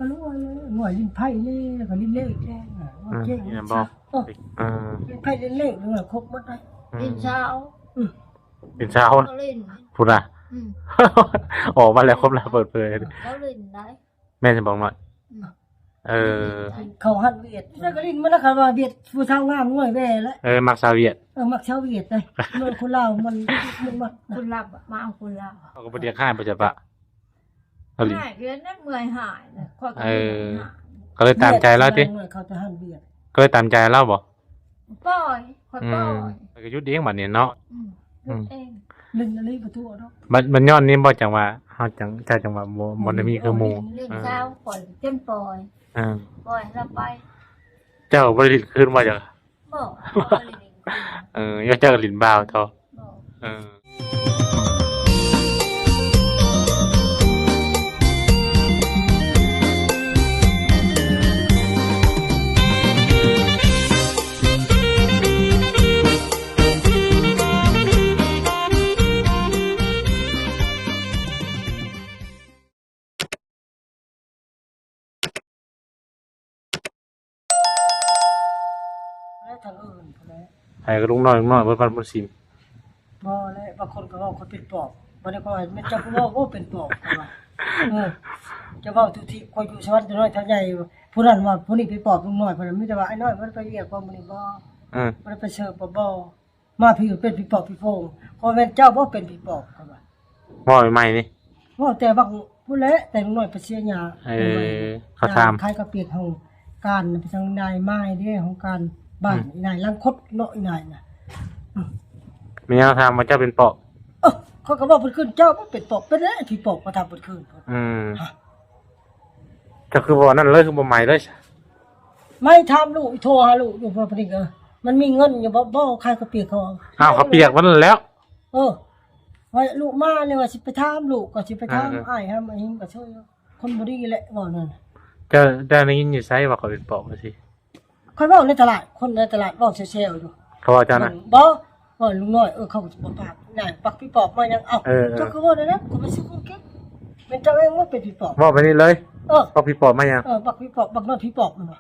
ก็รู้ว่าหน่วยลิ้นไผ่เล่ก็ลิ้นเล่แค่ว่าเก่งบอกลิ้นไผ่ลิ้นเล่หน่วยครบหมดเลย ดินเช้า เป็นเช้า เขาเล่น พูดอ่ะออกมาแล้วครบแล้วเปิดเผย เขาเล่นได้ แม่จะบอกหน่อยเขาหันเวียดแล้วก็ลิ้นมันนะครับว่าเวียดผู้สาวงามหน่วยแว่แล้วมักซาเวียดมักชาวเวียดเลยหน่วยคนลาวมันมักคนรับมาเอาคนรับเขาก็ไปเรียกค่ายประจับปะหายเรียนนั่นเมื่อยหายเลยก็เลยตามใจแล้วที่เขาจะหันเวียดก็เลยตามใจแล้วบอกปล่อยคอยปล่อยก็ยุดเลี้ยงแบบนี้เนาะเองลิ้นอะไรประตูเนาะมันย้อนนี่บอกจังว่าเขาจังว่าบนมีคือมูเรื่องเช้าปล่อยเต็มปล่อยปล่อยแล้วไปเจ้าบริลิตขึ้นมาจากบอกย่าเจ้าลินบ่าวเท่าทางอื่นไอ้ก็ลุงน้อยเพิ่นบ่ซิมบ่แล้วบางคนก็ว่าคนเป็นปอบบ่ได้ก็ไม่จักว่าโอ้เป็นปอบว่าจะเว้าทุกทีคอยอยู่สวรรค์น้อยเท่าใหญ่ผู้นั้นว่าผู้นี้เป็นปอบลุงน้อยเพิ่นมีแต่ว่าไอ้น้อยมันไปเรียกว่ามื้อนี้บ่มันไปเสิร์ฟบ่มาพี่เป็นผีปอบผีโพงพอแม่นเจ้าบ่เป็นผีปอบก็ว่าบ่ใหม่นี่บ่แต่บางผู้แลแต่ลุงน้อยไปเสียหญ้าเขาถามใครก็เปียกเฮาการไปทางนายไม้เด้ของการบ้านอีนายลังคดเนาะอีนายน่ะมีแนวทางว่าเจ้าเป็นปอบเขาก็บอกเพิ่นขึ้นเจ้าบ่เป็นปอบเป็นไอ้ที่ปอบมาทำเพิ่นขึ้นก็คือบ่นั่นเลยคือบ่ใหม่เลยไม่ถามลูกโทรหาลูกอยู่เพิ่นนี่ก็มันมีเงินอยู่บ่ใครก็เปียกเขาเขาเปียกวันนั้นแล้วว่าลูกมาเลยว่าสิไปถามลูกก็สิไปถามอ้ายฮะมาหิงก็ช่วยคนบ่ดีแหละบ่นั่นจะได้ยินอยู่ไสว่าเขาเป็นปอบว่าสิค่อยเว้าในตลาดคนในตลาดเว้าแซวๆอยู่เขาว่าจังน่ะบ่ลุงน้อยเขาบ่ปากน่ะปักพี่ปอบมายังเจ้าก็ว่าได้นะก็ไปซื้อของเก็บเป็นเจ้าเองว่าเป็นพี่ปอบว่าไปนี่เลยปักพี่ปอบมายังปักพี่ปอบปักน้อยพี่ปอบมันบ่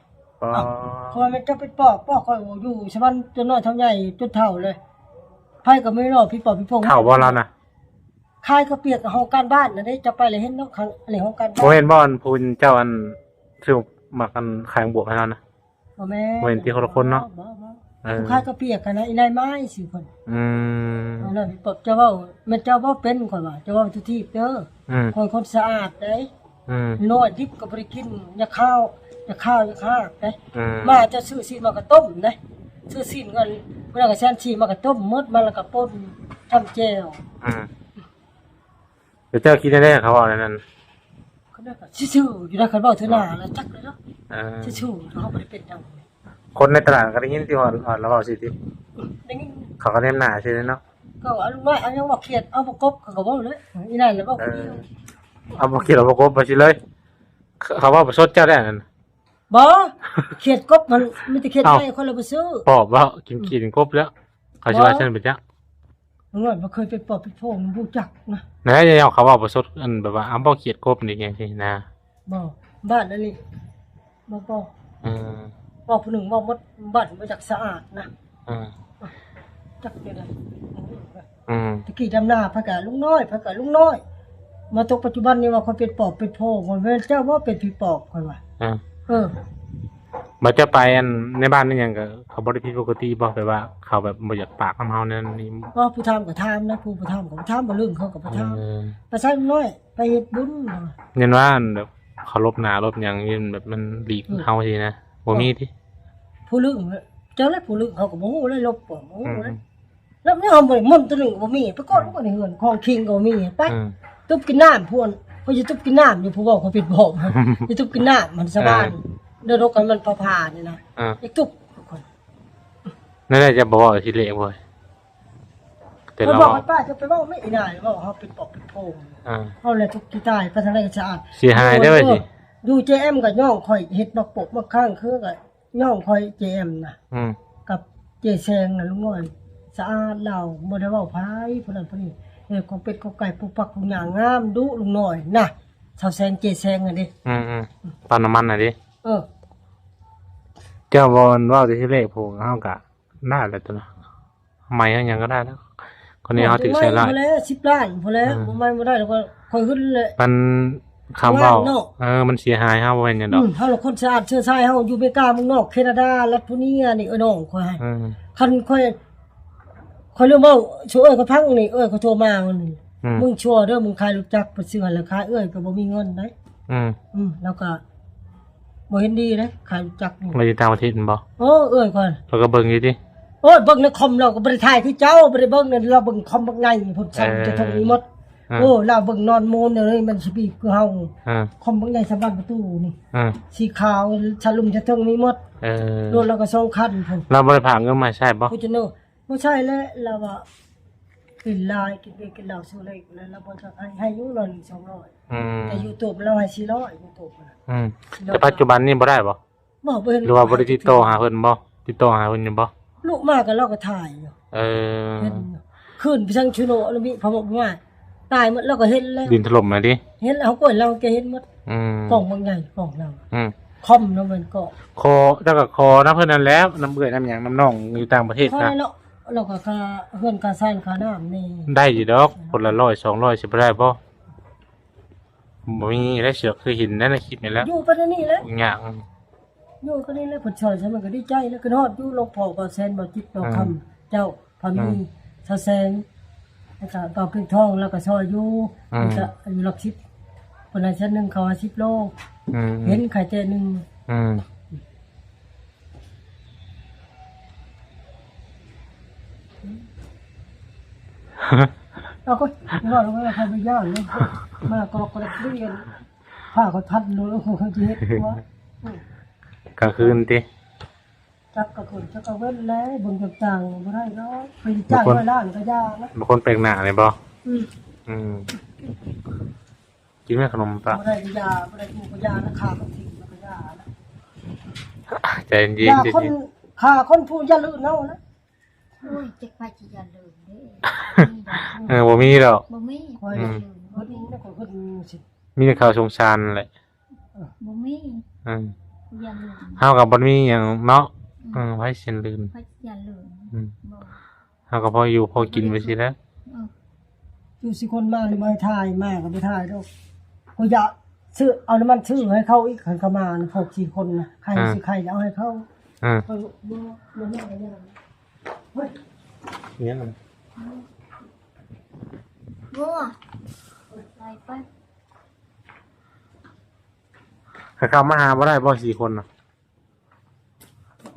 เพราะว่ามันจะเป็นปอบปอบเขาอยู่ชาวบ้านจนน้อยเท่าใหญ่จนเฒ่าเลยไผก็ไม่รอพี่ปอบพี่พงเฒ่าบ่แล้วน่ะคายก็เปียกห้องการบ้านน่ะได้จะไปเลยเห็นเนาะครั้งอะไรห้องการบ้านบ่เห็นบ่อันพูนเจ้าอันคือมากันขายบวกให้เรานะบ่แม่เห็นที่คนละคนเนาะผู้ค้าก็เปียกกันนะอีนายไม้4คนนั่นปอบเจ้าเว้าแม่เจ้าเว้าเป็นข่อยว่าเจ้าเว้าทุกทีเด้อคนสะอาดได้น้อยดิบก็บ่ได้กินอย่าข้าวได้มาจะซื้อซีนมากระต้มได้ซื้อซีนกันเวลาก็แซนชีมากระต้มหมดมาแล้วก็ป่นทำแจ่วเจ้าคิดได้เขาว่านั่นก็ได้ก็ชื่ออยู่ได้คันเว้าเทื่อหน้าแล้วจักเลยเนาะชื่อเขาบ่ได้เป็นจังคนในตลาดก็ได้ยินที่ว่าเราเว้าสิติได้ยินเขาก็แนมหน้าซื่อเนาะก็ว่าลุงน้อยเอายังบ่เครียดเอาบ่กบก็เว้าเลยอีนั่นแล้วเว้าคนเดียวเอาบ่เครียดเอาบ่กบไปสิเลยเขาว่าบ่สดเจ้าได้นั่นบ่เขียดกบมันมีแต่เขียดไก่คนละบ่ซื้อปอบว่ากินกบแล้วเขาสิว่าฉันเป็นจักลุงน้อยบ่เคยไปปอบไปโพงบ่จักนะยังเขาว่าบ่สดอันแบบว่าบ่เขียดกบนี่จังซี่นะบ่บ้านนั่นนี่บ่บอกผู้หนึ่งบอกมดบ้านมาจากสะอาดนะจักเด้ตะกี้ดำหน้าพระกะลุงน้อยมาตกปัจจุบันนี้ว่าเขาเป็นปอบเป็นโพคนเว้นเจ้าว่าเป็นผีปอบค่อยว่าบ่จะไปอันในบ้านนี่หยังก็เขาบ่ได้ผิดปกติบ่แบบว่าเขาแบบบ่อยากปากกับเฮานั่นนี่ว่าผู้ทำก็ทำนะผู้ทำก็ทำบ่ลืมเขาก็บ่ทำไปใส่น้อยไปเฮ็ดบุญยันว่าแบบเขาลบหน้าลบหยังยินแบบมันหลีกเฮาสินะบ่มีติผู้ลึกเจ้าแล้วผู้ลึกเขาก็บ่ฮู้เลยลบบ่ฮู้เลยแล้วไม่เอาบ่มันตัวนึงบ่มีไปก่อนบ่ได้เฮือนของคิงก็มีไปตุ๊บกินน้ำพวนเขาจะตุ๊บกินน้ำอยู่ผู้เว้าเขาปิดบ่จะตุ๊บกินน้ำมันสบายเดินรถกันมันผ่านี่นะอีกตุ๊บคนนั่นแหละจะบ่ว่าสิเละบ่แต่เราบอกป้าจะไปเว้าไม่ได้เว้าเฮาเป็นปอบเป็นโพงเฮาเลยทุกที่ใต้ไปทางไหนก็สะอาดสิหายได้ว่าสิอยู่ JM ก็ย่องข่อยเฮ็ดบักปกบักข้างคือก็ย่องข่อย JM น่ะกับเจแซงน่ะลุงน้อยสะอาดเราบ่ได้เว้าไผผู้นั้นผู้นี้ของเป็ดของไก่ปูปักปูหยางงามดุลุงน้อยน่ะ ชาวแซงเจแซงอ่ะดิ ตอนน้ำมันน่ะดิ เออ เจ้าบอลว่าที่เลขผูกเฮากะได้แล้วตัวนะใหม่ยังก็ได้แล้วคนนี้เขาถึงใช้ไล่ พอแล้ว10 ล้านพอแล้วบ่ได้แล้วก็ค่อยขึ้นเลย มันคำเว้า ว่างเนาะ มันเสียหายเฮาบ่เป็นหยังดอก เฮาละคนสะอาดเชื้อชายเฮาอยู่อเมริกาเมืองนอกแคนาดารัฐพูเนียนี่น้องค่อยให้ คันค่อยเรื่องเว้าช่วยเขาพังนี่เขาโทรมามันนี่มึงชั่วเด้อมึงขายรู้จักไปซื้อราคาก็บ่มีเงินได้แล้วก็บ่เห็นดีนะขายรู้จักนี่ เราอยู่ต่างประเทศบ่ โอ้ก่อน เราก็เบิ่งอยู่ดิ โอ้ยเบิ่งในคอมเราก็บ่ได้ถ่ายคือเจ้าบ่ได้เบิ่งนั่นเราเบิ่งคอมบักไงพุ่นสั่นจะทงนี้หมดโอ้เราเบิ่งนอนโมนเลยมันสิบีคือเฮาคอมบักไงสำหรับประตูนี่สีขาวฉลุมจะทงนี้หมดรถเราก็2คันพุ่น เราบ่ได้ผ่าเงินมาใช่บ่ ผู้จะโน่บ่ใช่แล้วเราว่ากินลายกินเบียร์กินเหล้าสู้เลยแล้วเราบ่จะให้อยู่100 200แต่ YouTube เราให้400 YouTube แต่ปัจจุบันนี้บ่ได้บ่ บ่เบิ่น หรือว่าบ่ได้ติดต่อหาเพิ่นบ่ติดต่อหาเพิ่นอยู่บ่ ลูกมาก็เราก็ถ่ายอยู่เห็นขึ้นไปทางชุโนแล้วมีพอบอกว่าตายหมดเราก็เห็นแล้ว ดินถล่มมาดิ เห็นแล้วก็เราก็เห็นหมดกล่องบางใหญ่กล่องเราคอมเนาะมันก็ คอแล้วก็คอนะเพิ่นนั่นแล้วน้ำเอื้อยน้ำหยังน้ำน้องอยู่ต่างประเทศ พอ ครับ แล้วเราก็ค่าเฮือนค่าซ่านค่าน้ำนี่ ได้อยู่ดอกคนละ100 200สิบ่ได้บ่บ่มีได้เสือกคือหินนั่นน่ะคิดนี่แหล้ว อยู่ไปแล้วนี่แหละ หยัง อยู่ก็นี่แหละผลชอยฉันมันก็ดีใจแล้วก็ฮอดอยู่ลงพอบ่แซนบ่จิตบ่คำเจ้าพามีซะแซงแล้วก็บ่พึ่งทองแล้วก็ซอยอยู่ก็อยู่หลัก10คนนั้นชั้นนึงเขาว่า10 โลเห็นไข่เจนึงเอาก็ว่าแล้วว่าใครไปย่างเนี่ยมากรอกกระเรียนผ้าเขาทัดเลยเขาจะเฮ็ดว่าก ลางคืนติ จักกระคนจักกระเว้นแล้วเบิ่งต่างๆบ่ได้เนาะไปจ้างร้อยล้านก็ยากนะ บางคนแปลกหน้าเลยบ่กินแม่ขนมปะ บ่ได้ยาบ่ได้กูก็ยานะขาก็ทิ้งแล้วก็ยานะ ใจเย็น ยา ๆ คนขาคนผู้ยาลืนเนานะ โอ้ยจะไปจะอย่าลืมเด้ บ่มีดอก บ่มี คอยคนนี้นะคนสิ มีแต่ข่าวสงสารแหละ บ่มีอย่าลืม เฮาก็บ่มีหยังเนาะไว้สิลืม ไปอย่าลืมบ่ เฮาก็พออยู่พอกินไปสิแล้ว อยู่สิคนมานี่บ่ให้ถ่ายมาก็บ่ถ่ายดอกกูอยากซื้อเอาน้ำมันซื้อให้เขาอีกคันเขามาพวก4 คนนะใครสิใครเอาให้เขาบ่แม่ก็ยาเฮ้ย เนี่ยมัน งัวไปไป ถ้าเข้ามาหาบ่ได้บ่4 คนน่ะ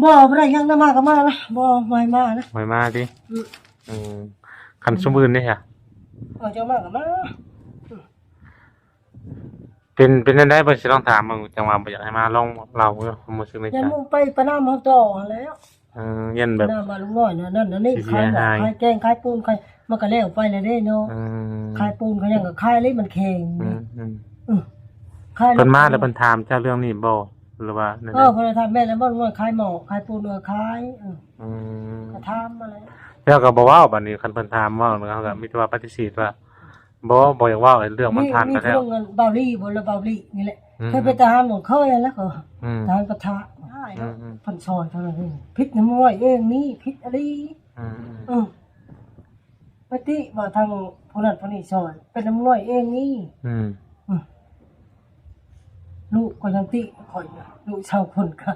บ่ได้ยังนำมาก็มานะบ่ไม่มานะ ไว้มาติคันสมบูรณ์เด้ฮะ จะมาก็มา เป็นจังได๋บ่สิลองถามมึงจังว่าบ่อยากให้มาลองเราความรู้สึกใน ยั ใจ นมึงไปประนามเฮาต่อแล้ว ยัน ป แบบ ระนามมาลุงน้อยนั่นนี่ขายหมอกขายแกงขายปูนขายมันก็แล้วไปเลยเด้เนาะขายปูนก็ยังก็ขายเลยมันแข็งนี่ขาย เพิ่นมาแล้วเพิ่นถามเจ้าเรื่องนี้บ่หรือว่านั่น เพิ่นถามแม่แล้วบ่ว่าขายหมอกขายปูนขายก็ถามมาเลย แล้วก็บ่เว้าบัดนี้คันเพิ่นถามเว้าแล้วก็มีแต่ว่าปฏิเสธว่าบ่อยากเว้าเรื่องมันผ่านไปแล้ว มีเงินเบาลี่บ่ละเบาลี่นี่แหละเคยไปทหารหมดเคยแล้วก็ทหารกระทะได้แล้วพันซอยเท่านั้นเองพริกน้ำม้อยเองนี่พริกอะไรปฏิว่าทางผู้นั้นผู้นี้ซอยเป็นน้ำม้อยเองนี่ลูกก็ยังติข่อยลูกชาวคนก็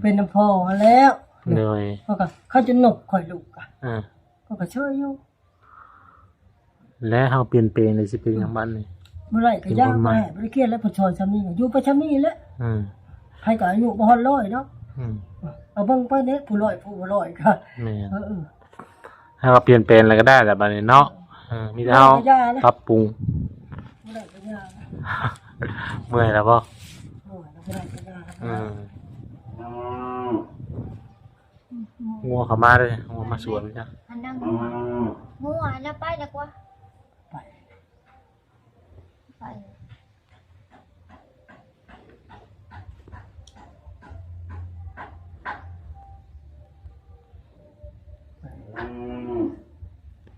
เป็นน้ำพอแล้วเลยเขาจะหนกข่อยลูกก็ช่วยอยู่ และเฮาเปลี่ยนแปลงได้สิเป็นหยังบัดนี้ บ่ได้ก็ยากแม่บ่ได้เครียดแล้วพอซอยซำนี้อยู่ไปซำนี้แหละใครก็อายุบ่ฮอด100เนาะเอาเบิ่งไปเด้ผู้100ผู้บ่100ก็แม่เฮาเปลี่ยนแปลงอะไรก็ได้แหละบัดนี้เนาะมีแต่เฮาปรับปรุง บ่ได้ก็ยาก เมื่อยแล้วบ่ บ่ได้ก็ยากงัวเข้ามาเด้องัวมาสวนจ้ะ อันนั้นงัวอันนั้นไปแล้วกว่า ไป ไป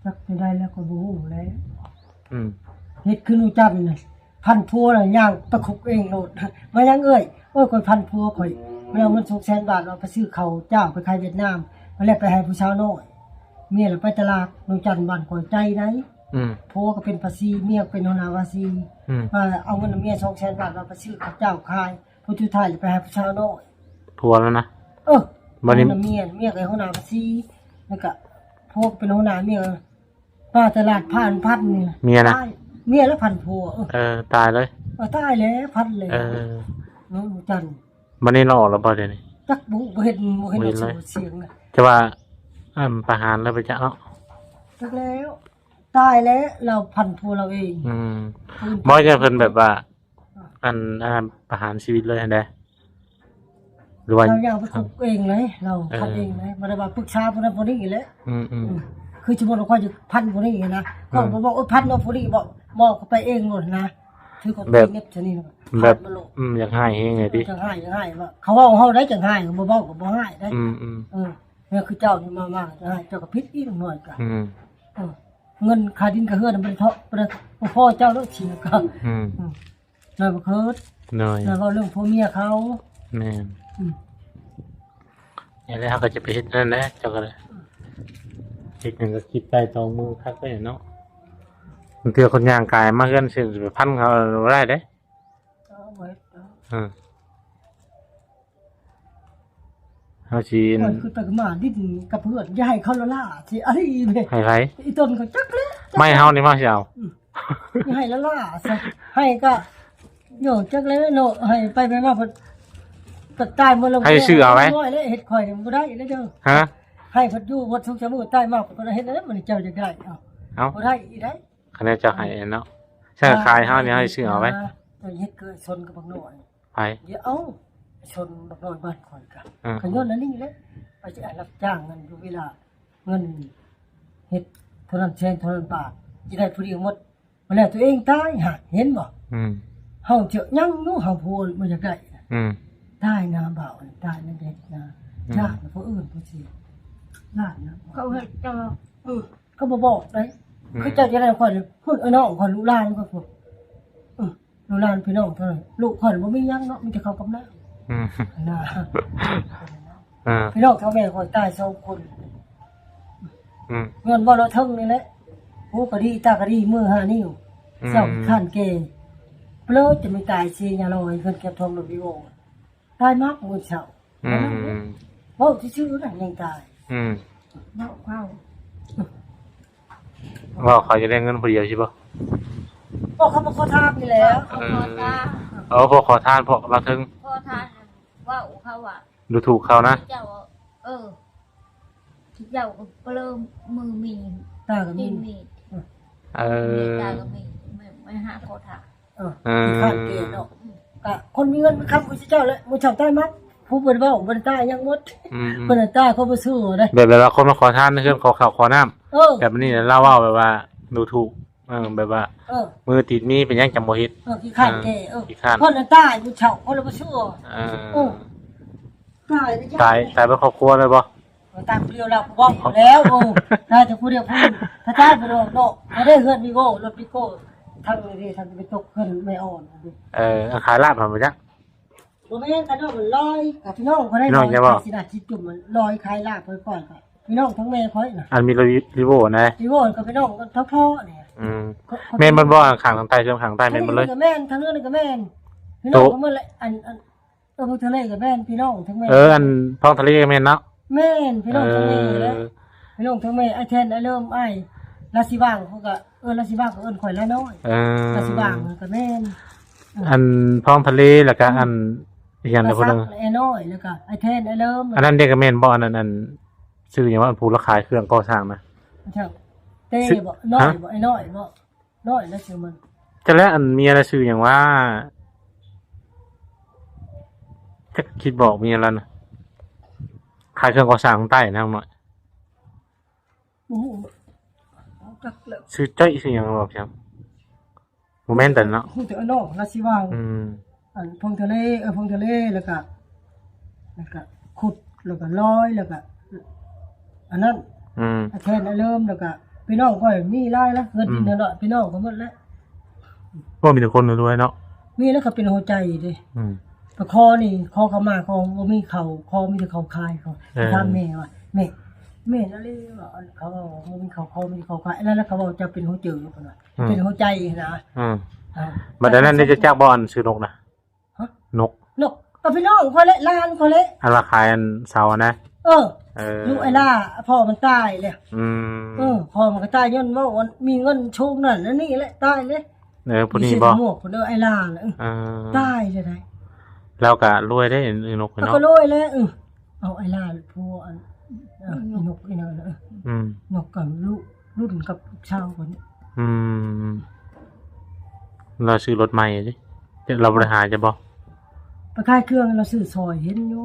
จักจะได้แล้วก็บ่ฮู้แล้ว อืม เฮ็ดคือหนูจันน่ะ พันพัวน่ะย่างตะคุกเองโลดมายังเอ้ยโอ้ยข่อยพันพัวข่อยมันเอาเงิน200,000 บาทเอาไปซื้อข้าวเจ้าไปขายเวียดนามมาแล้วไปให้ผู้สาวน้อยเมียน่ะไปตลาดนงจันทน์บ้านข่อยใจไหนผัวก็เป็นภาษีเมียก็เป็นหัวหน้าภาษีว่าเอาเงินเมีย200,000 บาทเอาไปซื้อข้าวเจ้าขายผู้สุดท้ายไปให้ผู้สาวน้อย ผัวแล้วนะ บัดนี้เมียก็หัวหน้าภาษีแล้วก็ผัวก็เป็นหัวหน้าเมียป้าตลาดผ่านพันนี่ เมียนะ เมียแล้วพันผัวตายเลยตายแล้วพันเลยน้องจัน บัดนี้เราออกแล้วบ่เดี๋ยวนี้ จักบ่เห็นเสียงน่ะ จะว่าประหารแล้วไปจะเนาะ จักแล้วตายแล้วเราพันผัวเราเองบ่จะเพิ่นแบบว่าอันประหารชีวิตเลยอันใดหรือว่าเราอยากไปคุกเองเลยเราพันเองเลยบ่ได้ว่าปรึกษาผู้นั้นผู้นี้อีกแล้วคือสมมุติว่าค่อยจะพันผู้นี้นะก็บ่บอกพันเอาผู้นี้บอกไปเองหมดนะคือคนเน็ตชนิดแบบอยากให้เองไงดิจังให้ว่าเขาเว้าเฮาได้จังให้บ่เว้าก็บ่ให้ได้เนี่ยคือเจ้านี่มาจะให้เจ้าก็ผิดอีกหน่อยก็เงินค่าดินค่าเฮือนมันเทาะพ่อเจ้าแล้วเสียก็นายบ่เคิดน้อยนายเว้าเรื่องผัวเมียเขาแม่นอย่างนี้เขาก็จะไปเฮ็ดนั่นแหละเจ้าก็เลยเฮ็ดหยังก็คิดใต้ตองมือคักได้เนาะบางทีคนย่างกายมาเฮือนสิไปพันเขาบ่ได้เด้เขาสิคือตะมาดิ้นกับเพื่อนอย่าให้เขาละล่าสิอะไรนี่ให้ไผอีต้นก็จักแล้วไม่เฮานี่มาสิเอาอย่าให้ละล่าซะให้ก็โยจักแล้วโนให้ไปมาเพิ่นก็ตายมื้อละให้ชื่อเอาไว้น้อยแล้วเฮ็ดข่อยนี่บ่ได้แล้วเด้อฮะให้เพิ่นอยู่วัดทุกชั่วโมงตายมากก็เฮ็ดแล้วมันเจ้าจะได้เอาบ่ได้อีได้คะแนนจะให้เนาะใช่ขายเฮานี่ให้ชื่อเอาไว้เฮ็ดเกิดชนกับบักน้อยไปเดี๋ยวเอาชนบักน้อยบ้านข่อยก็ย้อนนั้นนี่แหละไปสิรับจ้างเงินอยู่เวลาเงินเฮ็ดเท่านั้นแสนเท่านั้นบาทสิได้ผู้เดียวหมดมาแล้วตัวเองตายหาเห็นบ่เฮาเจอยังอยู่เฮาพูดบ่อยากได้ตายนาบ่าวตายนั่นเด็ดนะญาติผู้อื่นผู้สิญาตินะเขาเฮ็ดจังเขาบ่บอกได้คือเจ้าจะได้ข่อยพูดน้องข่อยลูกหลานข่อยพูดลูกหลานพี่น้องเท่านั้นลูกข่อยบ่มีหยังเนาะมีแต่เขากับน้านะพี่น้องเขาแม่ข่อยตาย2คนเงินบ่ละทึงนี่แหละหูก็ดีตาก็ดีมือ5นิ้วเจ้าข้านเกเปลอจะไม่ตายสิอย่าลอยเพิ่นเก็บทองวิโอตายมากมื้อเช้าเว้าซื่อๆน่ะยังตายเนาะว้าวว่าเขาจะได้เงินผู้เดียวใช่ป่ะพวกเขามาขอทานนี่แล้วพวกขอทานพวกเราถึงขอทานว่าเขาอ่ะดูถูกเขานะเจ้าเจ้าเปลืมมือมีตาก็มีตาก็มีไม่หาขอทานข้านเกเนาะก็คนมีเงินคำกูเจ้าแล้วมื้อเช้าตายมั้ยผู้เพิ่นเว้าเพิ่นตายยังหมดเพิ่นตายเขาบ่สู้เด้แบบว่าคนมาขอทานเพิ่นขอข้าวขอน้ำแบบนี้เล่าเว้าแบบว่าดูถูกแบบว่ามือติดมีเป็นยังจำบ่เฮ็ดขี้ข้านแก่คนตายอยู่เช้าคนบ่สู้ตายเป็นครอบครัวเลยบ่ตายผู้เดียวแล้วบอกแล้วตายจะผู้เดียวพูดถ้าตายผู้เดียวเนาะบ่ได้เฮือนมีโก้รถมีโก้ทางนี้ทางไปตกเพิ่นไม่อ่อนขายลาบหั่นบ่จ๊ะบ่แม่นกันเนาะมันลอยกับพี่น้องเขาได้ลอยสิน่ะจิตจุ่มมันลอยขายลาบปล่อยๆก็พี่น้องทั้งแม่ค่อยน่ะอันมีรีโวนะรีโวกับพี่น้องกันพ่อเนี่ยแม่นบ่บ่ข้างทางใต้เชิงข้างใต้แม่นบ่เลยแม่นทางนี้ก็แม่นพี่น้องก็มื้อละอันพวกทะเลก็แม่นพี่น้องทั้งแม่อันท้องทะเลก็แม่นเนาะแม่นพี่น้องทั้งแม่แล้วพี่น้องทั้งแม่ไอ้แทนไอ้เริ่มไอ้ราศีว่างเขาก็ราศีว่างก็ข่อยละน้อยราศีว่างก็แม่นอันท้องทะเลแล้วก็อันอย่างเดียวกันไอ้น้อยแล้วก็ไอ้แทนไอ้เริ่มอันนั้นเด็กก็แม่นบ่อันนั้นชื่อหยังว่าผู้ราคาเครื่องก่อสร้างนะใช่เต้บ่น้อยบ่ไอ้น้อยบ่น้อยแล้วชื่อมันจะแล้วอันมีอะไรชื่อหยังว่าจะคิดบอกมีอะไรนะขายเครื่องก่อสร้างของใต้นะหน่อยชื่อจ้อยชื่อหยังบอกครับโมเมนต์แต่เนาะฮู้แต่ไอ้น้อยราศีว่างอันพงทะเลพงทะเลแล้วก็ขุดแล้วก็ลอยแล้วก็อันนั้นแทนเริ่มแล้วก็พี่น้องก็มีรายละเงินกินเนาะพี่น้องก็หมดแล้ว ก็มีแต่คนรวยๆเนาะ มีแล้วก็เป็นหัวใจเด้ อืม แต่คอนี่คอเขามาคอบ่มีเขาคอมีแต่เขาคายเขาถามแม่ว่าแม่นั่นเลยว่าเขาบอกบ่มีเขาคอมีเขาคายแล้วเขาบอกจะเป็นหัวเจอพุ่นน่ะเป็นหัวใจนะ บัดนั้นนี่จะจักบ่อันซื้อนกนะ ฮะ นก นกก็พี่น้องเขาละลานเขาละ อันราคายอันเสานะ เออลูกไอ้ล่าพ่อมันตายเลย พ่อมันก็ตายย้อนว่ามีเงินโชคนั่นแล้วนี่แหละตายเลย ผู้นี้บ่ หมวกคนเด้อไอ้ล่าน่ะตายเลยได้ แล้วก็รวยได้นก แล้ว เนาะ ก็รวยแล้วเอาไอ้ล่าผู้อันนกไอ้นั่นน่ะนกกับลูกรุ่นกับชาวคนนี้ เราซื้อรถใหม่ดิเราบริหารจะบ่ ไปขายเครื่องเราซื้อซอยเห็นอยู่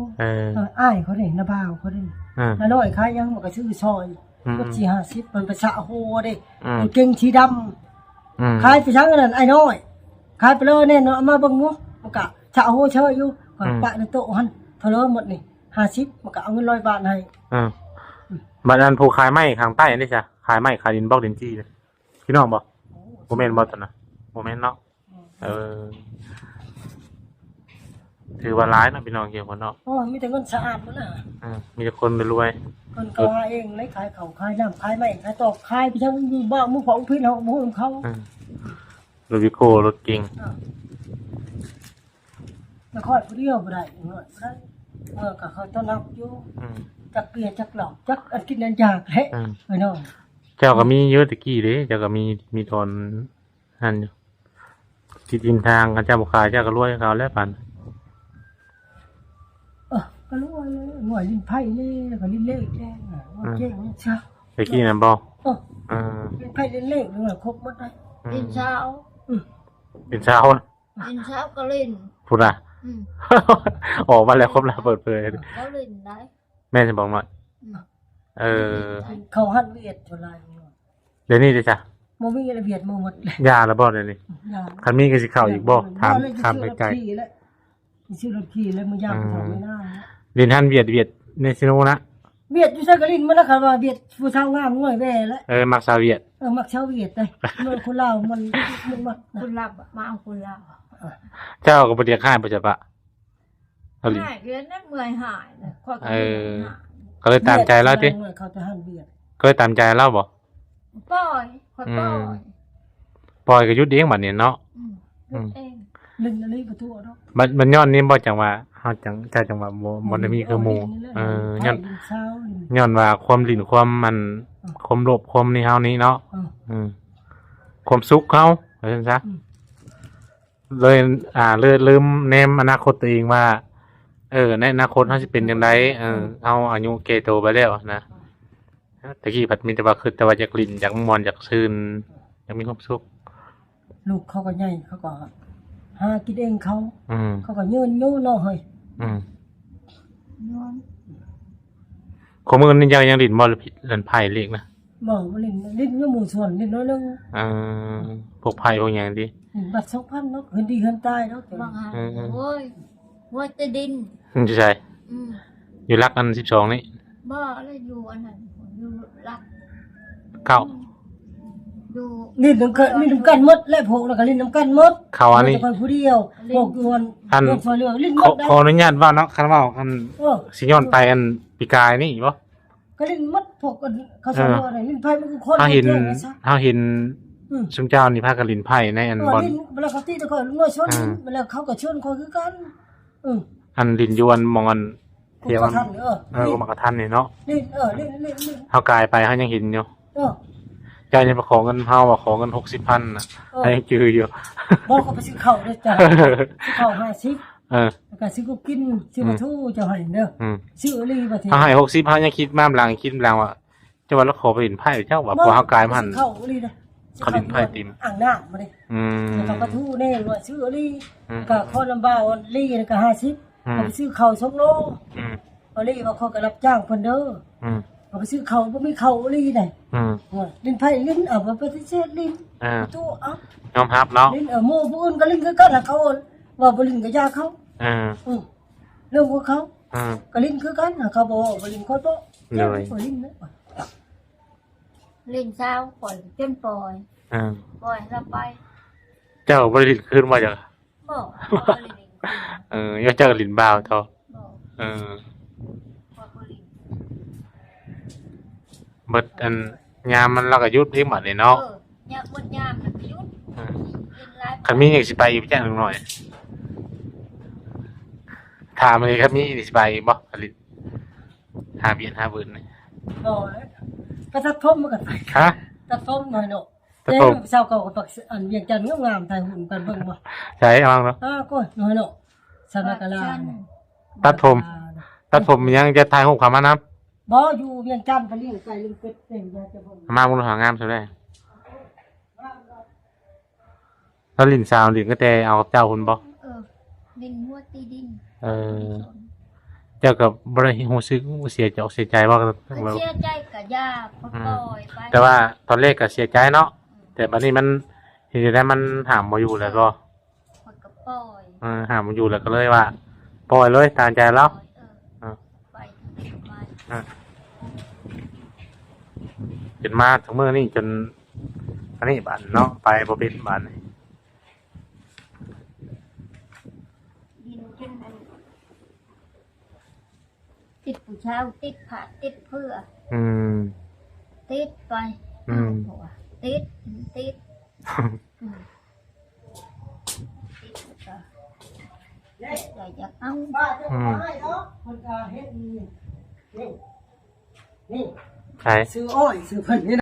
อ้ายเขาเด้นะบ่าวเขาเด้แล้วน้อยขายยังมันก็ซื้อซอยก็4-50มันไปสะโหเด้เก่งสีดำขายไปทั้งนั้นไอ้น้อยขายไปเลยเนี่ยเนาะมาเบิ่งงูมันก็สะโหเชยอยู่ก็ปะในโต๊ะหั่นเท่าเลยหมดนี่50มันก็เอาเงิน100 บาทให้บัดนั้นผู้ขายไม้ข้างใต้นี่จ้ะขายไม้ขายดินบล็อกดินจี้เลยพี่น้องบ่บ่แม่นบ่ตอนน่ะบ่แม่นเนาะถือว่าร้ายนะพี่น้องเกี่ยวกับเนาะมีแต่เงินสะอาดหมดน่ะมีแต่คนรวยคนก็หาเองเลยขายเขาขายน้ำขายไม้ขายตอกขายไปทั้งอยู่บ้านหมู่ของพี่น้องหมู่ของเขารถวิโก้รถเก่งแล้วค่อยผู้เดียวบ่ได้เงินบ่ได้ก็เขาต้อนรับอยู่จักเปียจักหลอกจักอันกินอันอยากเฮ้พี่น้องเจ้าก็มีเยอะตะกี้เด้เจ้าก็มีตอนนั่นอยู่ที่ดินทางกันเจ้าบ่ขายเจ้าก็รวยเขาแล้วปันก็รวยเลยหน่วยลิ้นไผ่นี่ก็ลิ้นเล็กแจ้งว่าเก่งนี่ช้าตะกี้นั่นบ่ลิ้นไผ่ลิ้นเล็กนึงครบหมดได้ลิ้นเช้าลิ้นเช้าลิ้นเช้าก็ลิ้นพูดอ่ะออกมาแล้วครบแล้วเปิดเผยแล้วลิ้นได้แม่จะบอกหน่อยเขาหันเวียดจุฬาเดี๋ยวนี้ดิจ้ะโมมีระเบียดโมหมดยาแล้วบ่เดี๋ยวนี้คันมีก็สิเข้าอีกบ่ถามไปไกลชื่อรถขี่แล้วมึงยามเขาไม่น่าลินหันเวียดในซิโนนะเวียดอยู่ใส่กะลินมันแล้วค่ะว่าเวียดผู้เฒ่างามง่วยแว่แล้วมักชาวเวียดมักชาวเวียดได้มันคนลาวมันมักคนลาวมาเอาคนลาวเจ้าก็บ่ได้ค่ายบ่จะปะหายเดือนนั้นเมื่อยหายก็เลยตามใจแล้วติเขาจะหันเวียดก็เลยตามใจแล้วบ่ปล่อยปล่อยก็หยุดเองบัดนี้เนาะเองลึงอะไรประตูเนาะมันย้อนนี่บ่จังว่าเฮาจังว่าบ่ได้มีคือหมู่ย้อนว่าความลิ้นความมันความโลภความนี่เฮานี่เนาะความสุขเฮาว่าซั่นซะเลยลืมแนมอนาคตตัวเองว่าในอนาคตเฮาสิเป็นจังไดเฮาอายุแก่โตไปแล้วนะตะกี้ผัดมีแต่ว่าคือแต่ว่าอยากลิ้นอยากม่วนอยากซื่นอยากมีความสุขลูกเขาก็ใหญ่เขาก็หากินเองเขาก็ยืนอยู่เนาะเฮ้ยของมึงนี่ยังลิ้นบ่ผิดเล่นไพ่เล็กนะบ่ลิ้นอยู่หมู่ส่วนลิ้นน้อยนึงพวกไพ่พวกหยังดิบัด 2,000 เนาะเฮือนดีเฮือนตายเนาะบางโอ้ยว่าแต่ดินใช่อยู่รักอัน12นี่บ่แล้วอยู่อันนั้นอยู่รักอยู่ลิ้นน้ำกันหมดและพวกแล้วก็ลิ้นน้ำกันหมดเขาอันนี้คนผู้เดียวพวกยวนพวกลิ้นหมดขออนุญาตว่าเนาะคันว่าคันสิย้อนไปอันปีกายนี่บ่ก็ลิ้นหมดพวกเขาสอนว่าอะไรลิ้นไผมันคือคนเฮาเห็นซุมเจ้านี่พากันลิ้นไผในอันบ่เวลาเขาตีตะคอยน้อยชนเวลาเขาก็ชนคอยคือกันอันลิ้นยวนมองอันเที่ยวมันก็มากระทันนี่เนาะลิ้นเฮากายไปเฮายังเห็นอยู่เจ้ายังมาขอเงินเฮาว่าขอเงิน 60,000 น่ะให้จืออยู่บ่ก็ไปซื้อข้าวเด้อจ้ะซื้อข้าว50แล้วก็ซื้อกูกินซื้อมาทู่เจ้าให้เด้อซื้ออีบ่ทีเฮาให้60เฮายังคิดมาหลังคิดหลังว่าจะว่าเราขอไปลิ้นไผเจ้าว่าพอเฮากายมันข้าวอีเด้อเขาลิ้นไผติ่มอ่างน้ำมาเด้แล้วก็ทู่แน่ว่าซื้ออีก็ขอลำบากลีก็50ก็ไปซื้อข้าว2โลลีว่าเขาก็รับจ้างเพิ่นเด้อเอาไปซื้อเขาบ่มีเขาลีได้ลิ้นไผ่ลิ้นบ่ปฏิเสธลิ้นตู้ยอมรับเนาะลิ้นหมู่ผู้อื่นก็ลิ้นคือกันล่ะเขาว่าบ่ลิ้นก็ยาเขาเรื่องของเขาก็ลิ้นคือกันเขาบ่บ่ลิ้นเขาโตบ่ลิ้นนะลิ้นเช้าก่อนเต็มปล่อยแล้วไป เจ้าบริลินขึ้นมาจาก บ่บ่ลิน ยกเจ้าลินบ่าวเท่า บ่ เออ บ่ลิน เบิดอันยามมันเราก็หยุดเองบัดนี้เนาะ ยามบนยามมันยุดลินหลาย คันมีอยากสิไปอยู่จังหน่อยถามเลยครับมีอยากสิไปบ่อลินหาเบียนหาเบิ่นนี่ โอ้ยก็ทัดทมมากันไป ฮะ ทัดทมหน่อยเนาะ ทัด เจ้ ทม สาวเก่ากับปักอันเวียงจันทร์งามๆถ่ายหุ่นกันเบิ่งบ่ ใช่เอาเนาะ ก็น้อยเนาะสนากะลา ตัดผมยังจะถ่ายรูปเขามานํ บ่อยู่เวียงจันทร์ไปเลี้ยงไก่เลี้ยงเป็ดเลี้ยงยาจะบ่ มาบุญหางามซะได้แล้วลินสาวลินก็แต่เอากับเจ้าคุณบ่ ลินหัวตีดิน เจ้ากับบริหูซึกเสียใจเสียใจว่า เชื่อใจกับยาปล่อยไป แต่ว่าตอนแรกก็เสียใจเนาะแต่บัดนี้มันเห็นได้มันหามมาอยู่แล้วก็ มันก็ปล่อย หามมาอยู่แล้วก็เลยว่าปล่อยเลยตามใจแล้ว ไปไป จนมาถึงเมื่อนี่จนอันนี้บันเนาะไปบ่เป็นบัน ดินจนติดผู้ชายติดผ้าติดเพื่อติดไปติดติดอยากเอา บ้าจะมาให้เนาะคนก็เฮ็ดนี่ ใช่ ซื้ออ้อยซื้อเพิ่นนี่